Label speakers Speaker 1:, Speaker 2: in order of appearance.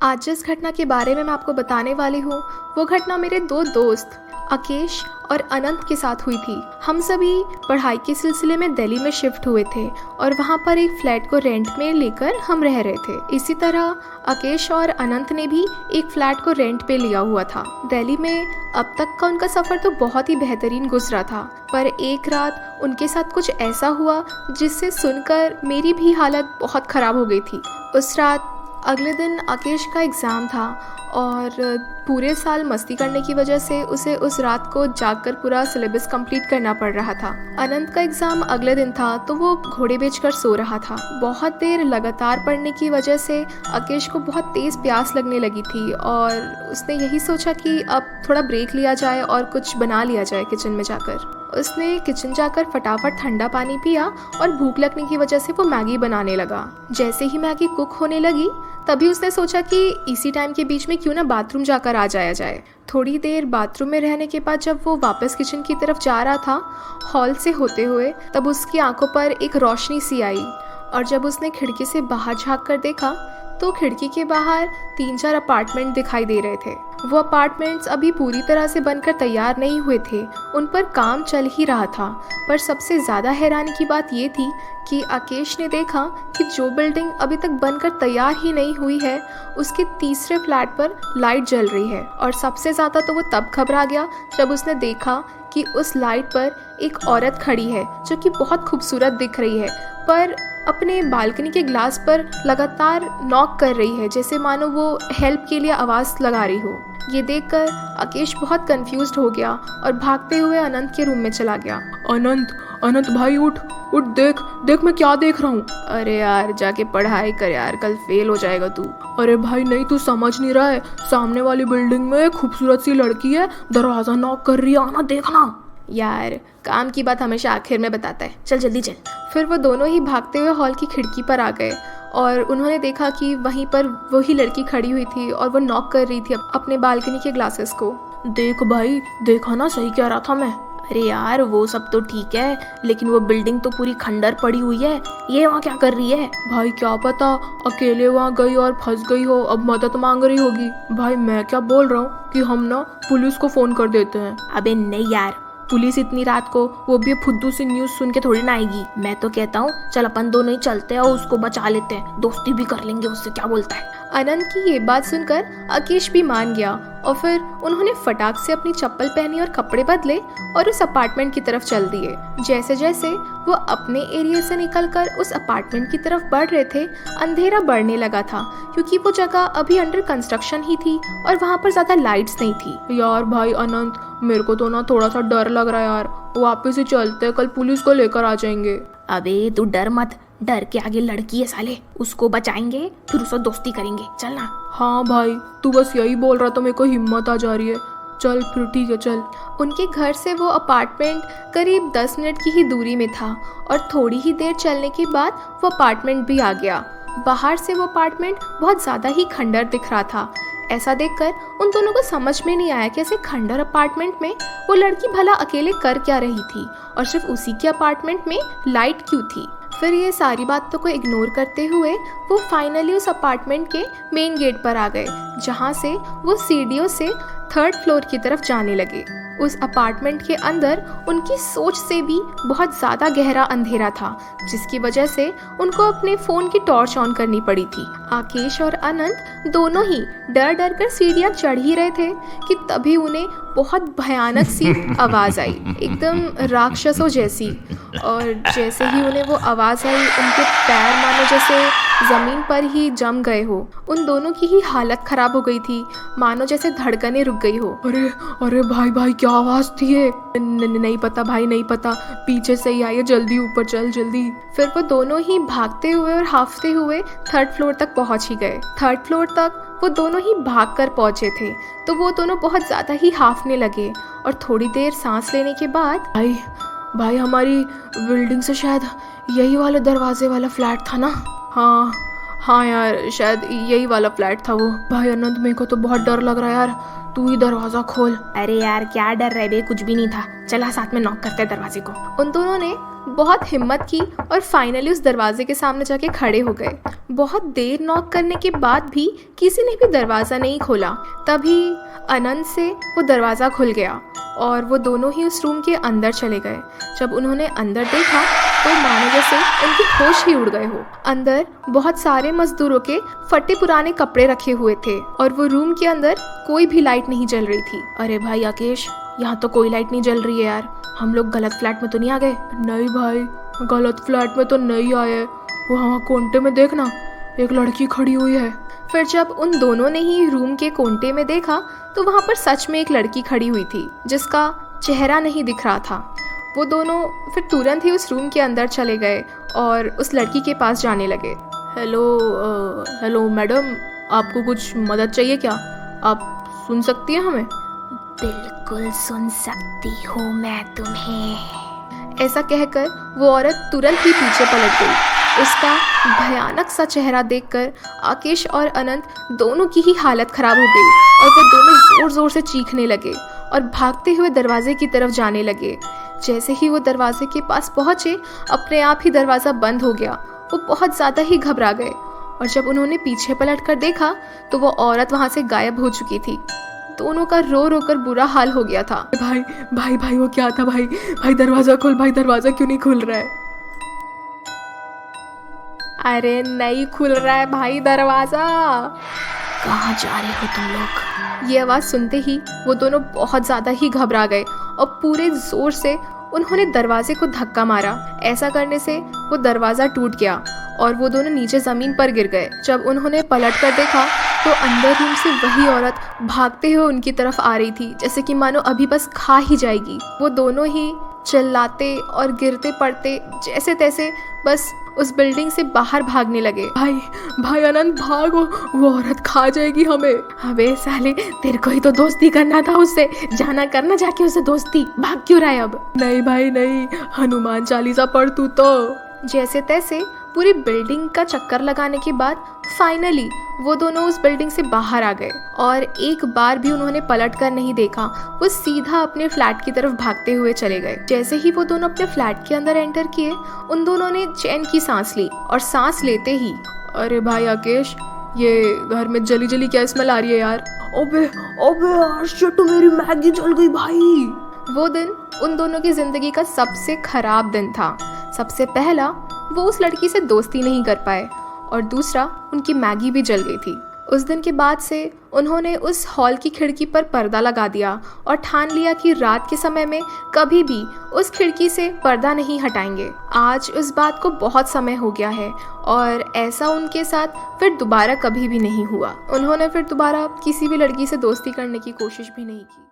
Speaker 1: आज जिस घटना के बारे में मैं आपको बताने वाली हूँ वो घटना मेरे दो दोस्त अकेश और अनंत के साथ हुई थी। हम सभी पढ़ाई के सिलसिले में दिल्ली में शिफ्ट हुए थे और वहाँ पर एक फ्लैट को रेंट में लेकर हम रह रहे थे। इसी तरह अकेश और अनंत ने भी एक फ्लैट को रेंट पे लिया हुआ था। दिल्ली में अब तक का उनका सफ़र तो बहुत ही बेहतरीन गुजरा था, पर एक रात उनके साथ कुछ ऐसा हुआ जिससे सुनकर मेरी भी हालत बहुत ख़राब हो गई थी। उस रात अगले दिन अकेश का एग्ज़ाम था और पूरे साल मस्ती करने की वजह से उसे उस रात को जागकर पूरा सिलेबस कंप्लीट करना पड़ रहा था। अनंत का एग्ज़ाम अगले दिन था तो वो घोड़े बेचकर सो रहा था। बहुत देर लगातार पढ़ने की वजह से अकेश को बहुत तेज़ प्यास लगने लगी थी और उसने यही सोचा कि अब थोड़ा ब्रेक लिया जाए और कुछ बना लिया जाए किचन में जाकर। उसने किचन जाकर फटाफट ठंडा पानी पिया और भूख लगने की वजह से वो मैगी बनाने लगा। जैसे ही मैगी कुक होने लगी तभी उसने सोचा कि इसी टाइम के बीच में क्यों ना बाथरूम जाकर आ जाया जाए। थोड़ी देर बाथरूम में रहने के बाद जब वो वापस किचन की तरफ जा रहा था हॉल से होते हुए, तब उसकी आंखों पर एक रोशनी सी आई और जब उसने खिड़की से बाहर झांक कर देखा तो खिड़की के बाहर 3-4 अपार्टमेंट दिखाई दे रहे थे। वो अपार्टमेंट्स अभी पूरी तरह से बनकर तैयार नहीं हुए थे, उन पर काम चल ही रहा था। पर सबसे ज़्यादा हैरानी की बात ये थी कि अकेश ने देखा कि जो बिल्डिंग अभी तक बनकर तैयार ही नहीं हुई है उसके तीसरे फ्लैट पर लाइट जल रही है। और सबसे ज़्यादा तो वो तब घबरा गया जब उसने देखा कि उस लाइट पर एक औरत खड़ी है जो कि बहुत खूबसूरत दिख रही है, पर अपने बालकनी के ग्लास पर लगातार नॉक कर रही है, जैसे मानो वो हेल्प के लिए आवाज़ लगा रही हो। ये देखकर अकेश बहुत कंफ्यूज्ड हो गया और भागते हुए अनंत के रूम में चला गया।
Speaker 2: अनंत भाई उठ देख मैं क्या देख रहा हूँ।
Speaker 1: अरे यार जाके पढ़ाई कर यार, कल फेल हो जाएगा तू।
Speaker 2: अरे भाई नहीं, तू समझ नहीं रहा है, सामने वाली बिल्डिंग में एक खूबसूरत सी लड़की है, दरवाजा नॉक कर रही है, आना देखना।
Speaker 1: यार काम की बात हमेशा आखिर में बताता है, चल जल्दी चल। फिर वो दोनों ही भागते हुए हॉल की खिड़की पर आ गए और उन्होंने देखा कि वहीं पर वही लड़की खड़ी हुई थी और वो नॉक कर रही थी अपने बालकनी के ग्लासेस को।
Speaker 2: देख भाई, देखा ना, सही कह रहा था मैं।
Speaker 3: अरे यार वो सब तो ठीक है, लेकिन वो बिल्डिंग तो पूरी खंडर पड़ी हुई है, ये वहाँ क्या कर रही है?
Speaker 2: भाई क्या पता अकेले वहाँ गई और फंस गई हो, अब मदद मांग रही होगी। भाई मैं क्या बोल रहा हूँ कि हम ना पुलिस को फोन कर देते हैं।
Speaker 3: अबे नहीं यार, पुलिस इतनी रात को, वो भी फुद्दू सी न्यूज़ सुन के थोड़ी ना आएगी। मैं तो कहता हूँ चल अपन दोनों ही चलते हैं और उसको बचा लेते हैं, दोस्ती भी कर लेंगे उससे, क्या बोलता है?
Speaker 1: अनंत की ये बात सुनकर अकेश भी मान गया और फिर उन्होंने फटाक से अपनी चप्पल पहनी और कपड़े बदले और उस अपार्टमेंट की तरफ चल दिए। जैसे जैसे वो अपने एरिया से निकलकर उस अपार्टमेंट की तरफ बढ़ रहे थे, अंधेरा बढ़ने लगा था क्योंकि वो जगह अभी अंडर कंस्ट्रक्शन ही थी और वहाँ पर ज़्यादा लाइट्स नहीं थी।
Speaker 2: यार भाई अनंत, मेरे को तो ना थोड़ा सा डर लग रहा है यार, वापस ही चलते हैं, कल पुलिस को लेकर आ जाएंगे।
Speaker 3: अबे तू डर मत, डर के आगे लड़की है साले, उसको बचाएंगे फिर उससे दोस्ती करेंगे, चलना।
Speaker 2: हाँ भाई तू बस यही बोल रहा तो मेरे को हिम्मत आ जा रही है, चल फिर ठीक है चल।
Speaker 1: उनके घर से वो अपार्टमेंट करीब 10 मिनट की ही दूरी में था और थोड़ी ही देर चलने के बाद वो अपार्टमेंट भी आ गया। बाहर से वो अपार्टमेंट बहुत ज़्यादा ही खंडर दिख रहा था। ऐसा देखकर उन दोनों को समझ में नहीं आया कि ऐसे खंडर अपार्टमेंट में वो लड़की भला अकेले कर क्या रही थी और सिर्फ उसी के अपार्टमेंट में लाइट क्यों थी। फिर ये सारी बातों को इग्नोर करते हुए वो फाइनली उस अपार्टमेंट के मेन गेट पर आ गए, जहाँ से वो सीढ़ियों से 3rd फ्लोर की तरफ जाने लगे। उस अपार्टमेंट के अंदर उनकी सोच से भी बहुत ज़्यादा गहरा अंधेरा था, जिसकी वजह से उनको अपने फ़ोन की टॉर्च ऑन करनी पड़ी थी। आकेश और अनंत दोनों ही डर डर कर सीढ़ियाँ चढ़ ही रहे थे कि तभी उन्हें बहुत भयानक सी आवाज़ आई, एकदम राक्षसों जैसी। और जैसे ही उन्हें वो आवाज़ आई उनके पैर मानो जैसे ज़मीन पर ही जम गए हो। उन दोनों की ही हालत ख़राब हो गई थी, मानो जैसे धड़कनें रुक गई हो।
Speaker 2: अरे भाई क्या आवाज़ थी ये? नहीं पता भाई, नहीं पता, पीछे से ही आई है, जल्दी ऊपर चल जल्दी।
Speaker 1: फिर वो दोनों ही भागते हुए और हाफते हुए 3rd फ्लोर तक पहुंच ही गए। 3rd फ्लोर तक वो दोनों ही भाग कर पहुंचे थे तो वो दोनों बहुत ज़्यादा ही हाफने लगे और थोड़ी देर सांस लेने के बाद
Speaker 2: भाई हमारी बिल्डिंग से शायद यही वाले दरवाजे वाला फ्लैट था ना? हाँ यार शायद यही वाला फ्लैट था वो। भाई अनंत मेरे को तो बहुत डर लग रहा है यार, तू ही दरवाजा खोल।
Speaker 3: अरे यार क्या डर रहे बे, कुछ भी नहीं था, चला साथ में नॉक करते हैं दरवाजे को।
Speaker 1: उन दोनों ने बहुत हिम्मत की और फाइनली उस दरवाजे के सामने जाके खड़े हो गए। बहुत देर नॉक करने के बाद भी किसी ने भी दरवाज़ा नहीं खोला। तभी अनंत से वो दरवाज़ा खुल गया और वो दोनों ही उस रूम के अंदर चले गए। जब उन्होंने अंदर देखा तो मानो जैसे उनके होश ही उड़ गए हो। अंदर बहुत सारे मजदूरों के फटे पुराने कपड़े रखे हुए थे और वो रूम के अंदर कोई भी लाइट नहीं जल रही थी।
Speaker 3: अरे भाई आकेश, यहाँ तो कोई लाइट नहीं जल रही है यार, हम लोग गलत फ्लैट में तो नहीं आ गए?
Speaker 2: नहीं भाई, गलत फ्लैट में तो नहीं आए। वहाँ कोने में देखना, एक लड़की खड़ी हुई है।
Speaker 1: फिर जब उन दोनों ने ही रूम के कोने में देखा तो वहाँ पर सच में एक लड़की खड़ी हुई थी जिसका चेहरा नहीं दिख रहा था। वो दोनों फिर तुरंत ही उस रूम के अंदर चले गए और उस लड़की के पास जाने लगे।
Speaker 2: हेलो मैडम, आपको कुछ मदद चाहिए क्या? आप सुन सकती हैं हमें?
Speaker 3: बिल्कुल सुन सकती हूँ मैं तुम्हें।
Speaker 1: ऐसा कहकर वो औरत तुरंत ही पीछे पलट गई। उसका भयानक सा चेहरा देखकर आकेश और अनंत दोनों की ही हालत खराब हो गई और वो दोनों जोर जोर से चीखने लगे और भागते हुए दरवाजे की तरफ जाने लगे। जैसे ही वो दरवाजे के पास पहुंचे, अपने आप ही दरवाज़ा बंद हो गया। वो बहुत ज़्यादा ही घबरा गए और जब उन्होंने पीछे पलट कर देखा तो वो औरत वहाँ से गायब हो चुकी थी। दोनों का रो रो कर बुरा हाल हो गया था।
Speaker 2: भाई भाई भाई वो क्या था? भाई दरवाज़ा खोल, भाई दरवाज़ा क्यों नहीं खुल रहा है?
Speaker 1: अरे नहीं खुल रहा है भाई दरवाज़ा।
Speaker 3: कहाँ जा रहे हो तुम लोग?
Speaker 1: ये आवाज़ सुनते ही वो दोनों बहुत ज़्यादा ही घबरा गए और पूरे ज़ोर से उन्होंने दरवाजे को धक्का मारा। ऐसा करने से वो दरवाज़ा टूट गया और वो दोनों नीचे ज़मीन पर गिर गए। जब उन्होंने पलट कर देखा तो अंदर रूम से वही औरत भागते हुए उनकी तरफ आ रही थी, जैसे कि मानो अभी बस खा ही जाएगी। वो दोनों ही चिल्लाते और गिरते पड़ते जैसे तैसे बस उस बिल्डिंग से बाहर भागने लगे।
Speaker 2: भाई अनंत भागो, वो औरत खा जाएगी हमें।
Speaker 3: अबे साले, तेरे को ही तो दोस्ती करना था उससे, जाना करना जाके उससे दोस्ती। भाग क्यों रहा है अब?
Speaker 2: नहीं भाई नहीं, हनुमान चालीसा पढ़ तू तो।
Speaker 1: जैसे तैसे पूरी बिल्डिंग का चक्कर लगाने के बाद फाइनली वो दोनों उस बिल्डिंग से बाहर आ गए और एक बार भी उन्होंने पलट कर नहीं देखा। वो सीधा अपने फ्लैट की तरफ भागते हुए चले गए। जैसे ही वो दोनों अपने फ्लैट के अंदर एंटर किए, उन दोनों ने चैन की सांस ली और सांस लेते ही
Speaker 2: अरे भाई आकेश, ये घर में जली जली क्या स्मेल आ रही है यार? ओबे यार, शिट, मेरी मैगी जल गई भाई।
Speaker 1: वो दिन उन दोनों की जिंदगी का सबसे खराब दिन था। सबसे पहला, वो उस लड़की से दोस्ती नहीं कर पाए और दूसरा, उनकी मैगी भी जल गई थी। उस दिन के बाद से उन्होंने उस हॉल की खिड़की पर पर्दा लगा दिया और ठान लिया कि रात के समय में कभी भी उस खिड़की से पर्दा नहीं हटाएंगे। आज उस बात को बहुत समय हो गया है और ऐसा उनके साथ फिर दोबारा कभी भी नहीं हुआ। उन्होंने फिर दोबारा किसी भी लड़की से दोस्ती करने की कोशिश भी नहीं की।